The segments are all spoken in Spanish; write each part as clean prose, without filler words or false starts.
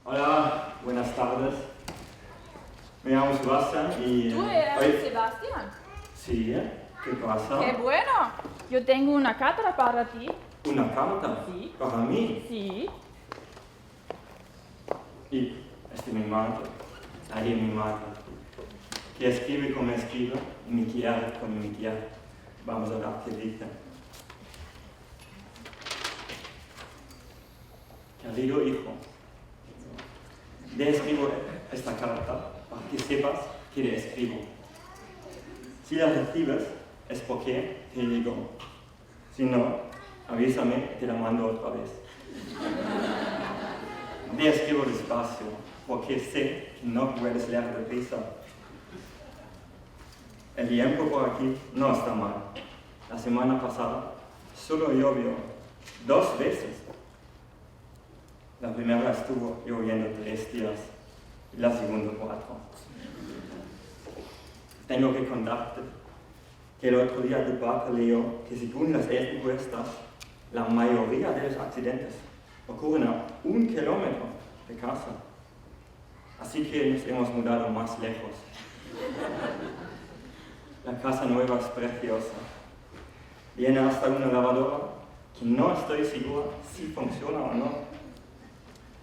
Hola, buenas tardes. Me llamo Sebastián y... ¿Tú eres Sebastián? Sí, ¿qué pasa? ¡Qué bueno! Yo tengo una carta para ti. ¿Una carta? Sí. ¿Para mí? Sí. Y es de mi madre. Ahí mi madre. Que escribe como escribe y me quiere como me quiere. Vamos a ver qué dice. Querido hijo, te escribo esta carta para que sepas que te escribo. Si la recibes es porque te llegó. Si no, avísame y te la mando otra vez. Te escribo despacio porque sé que no puedes leer deprisa. El tiempo por aquí no está mal. La semana pasada solo llovió 2 veces. La primera estuvo lloviendo 3 días y la segunda 4. Tengo que contarte que el otro día tu padre leyó que según las encuestas, la mayoría de los accidentes ocurren a 1 kilómetro de casa. Así que nos hemos mudado más lejos. La casa nueva es preciosa. Viene hasta una lavadora que no estoy segura si funciona o no.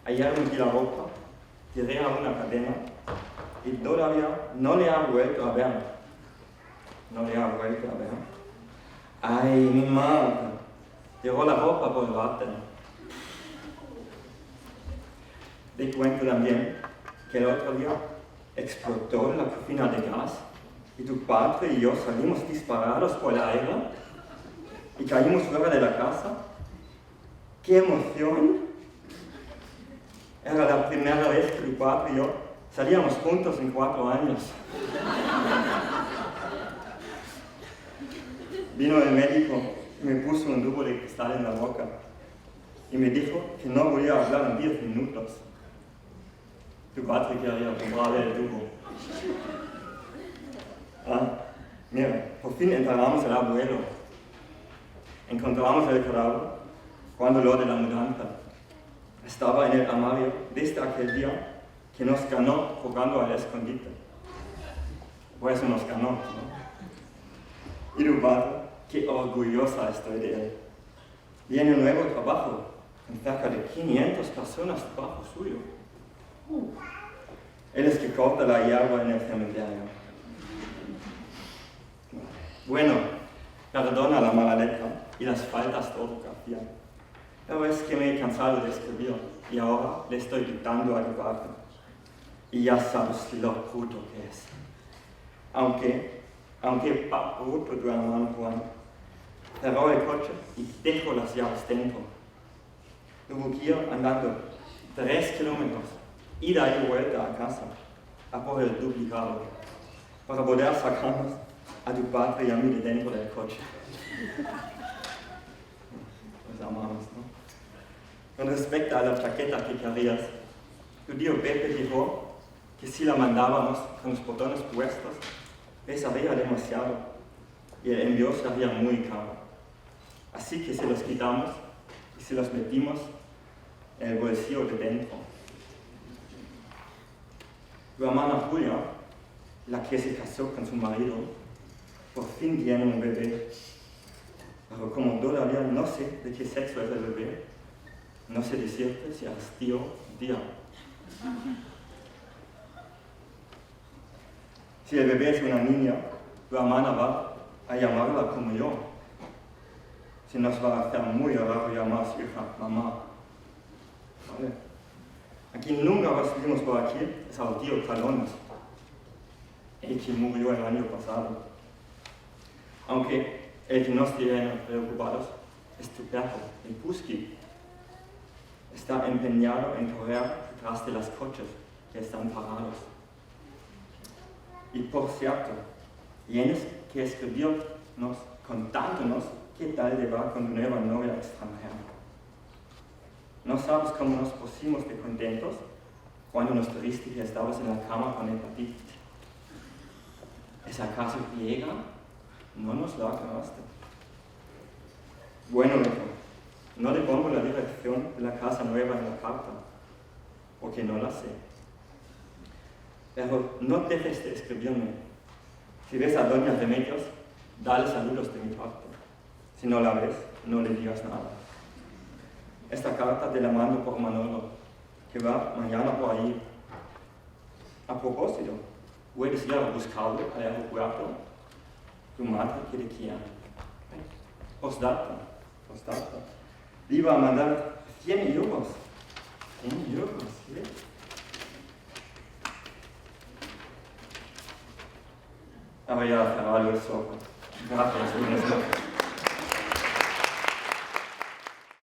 Ayer metí la ropa, tiré a una cadena y todavía no le ha vuelto a ver. No le ha vuelto a ver. ¡Ay, mi madre! Tiró la ropa por el váter. Te cuento también que el otro día explotó la cocina de gas y tu padre y yo salimos disparados por el aire y caímos fuera de la casa. ¡Qué emoción! Era la primera vez que tu padre y yo salíamos juntos en 4 años. Vino el médico y me puso un tubo de cristal en la boca y me dijo que no podía hablar en 10 minutos. Tu padre quería comprarle el tubo. Mira, por fin enterramos al abuelo. Encontramos el cadáver cuando lo de la mudanza. Estaba en el armario desde aquel día que nos ganó jugando al escondite. Por eso nos ganó, ¿no? Y tu padre, qué orgullosa estoy de él. Tiene un nuevo trabajo, con cerca de 500 personas debajo suyo. Él es que corta la hierba en el cementerio. Bueno, perdona la mala letra y las faltas de ortografía. Pero es que me he cansado de escribir y ahora le estoy dictando a tu padre. Y ya sabes lo bruto que es. Aunque bruto tu hermano Juan, cerró el coche y dejó las llaves dentro. Tuvo que ir andando 3 kilómetros, ida y vuelta a casa, a por el duplicado, para poder sacarnos a tu padre y a mí de dentro del coche. Los amamos, ¿no? Con respecto a la chaqueta que querías, tu tío Pepe dijo que si la mandábamos con los botones puestos, pesaría demasiado y el envío sería muy caro. Así que se los quitamos y se los metimos en el bolsillo de dentro. Tu hermana Julia, la que se casó con su marido, por fin tiene un bebé. Pero como todavía no sé de qué sexo es el bebé, no sé decirte si es tío o tía. Si el bebé es una niña, tu hermana va a llamarla como yo. Si nos va a hacer muy raro llamar a su hija mamá. ¿Vale? A quien nunca recibimos por aquí es al tío Calones, el que murió el año pasado. Aunque el que nos tiene preocupados es tu perro, el Pusky. Está empeñado en correr detrás de los coches que están parados. Y por cierto, tienes que escribirnos contándonos qué tal te va con tu nueva novia extranjera. No sabes cómo nos pusimos de contentos cuando nos dijiste que estabas en la cama con hepatitis. ¿Es acaso griega? No nos la acabaste. Bueno, hijo, no te pongo la dirección de la casa nueva en la carta, porque no la sé. Pero no dejes de escribirme. Si ves a Doña Remedios, dale saludos de mi parte. Si no la ves, no le digas nada. Esta carta te la mando por Manolo, que va mañana por ahí. A propósito, ¿puedes ir a buscarlo al aeropuerto? Tu madre quiere que llame. Postdata. Le iba a mandar 100 euros. 100 euros, ¿sí? Aber ja, Ferrari ist so. Gracias,